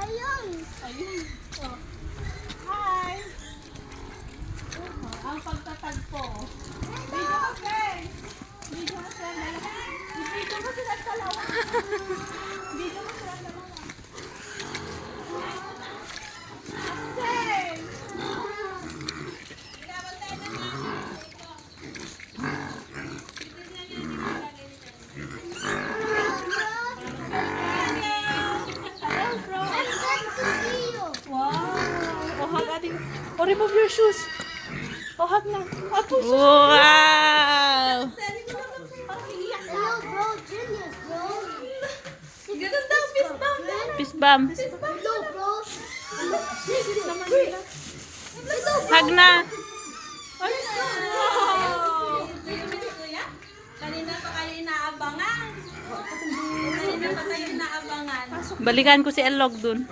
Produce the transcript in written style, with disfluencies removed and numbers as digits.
Ayun. Ayun. Oh. Hi! Ang pagtatagpo. Video ka, friend! Video ka, friend! Video mo sila dalawa! Video mo sila dalawa! Say! Hello, bro! I'm glad to see you. Wow! Oh, hug ating. Oh, remove your shoes. Oh, hug na. Oh, push. Wow! Hello, bro. Genius, bro. Ganun daw, fist bump. Fist bump. Hello, bro. Naman nila. Hug na. Ay, wow! Kanina pa kayo inaabangan. Kanina pa kayo inaabangan. Balikan ko si Elog dun.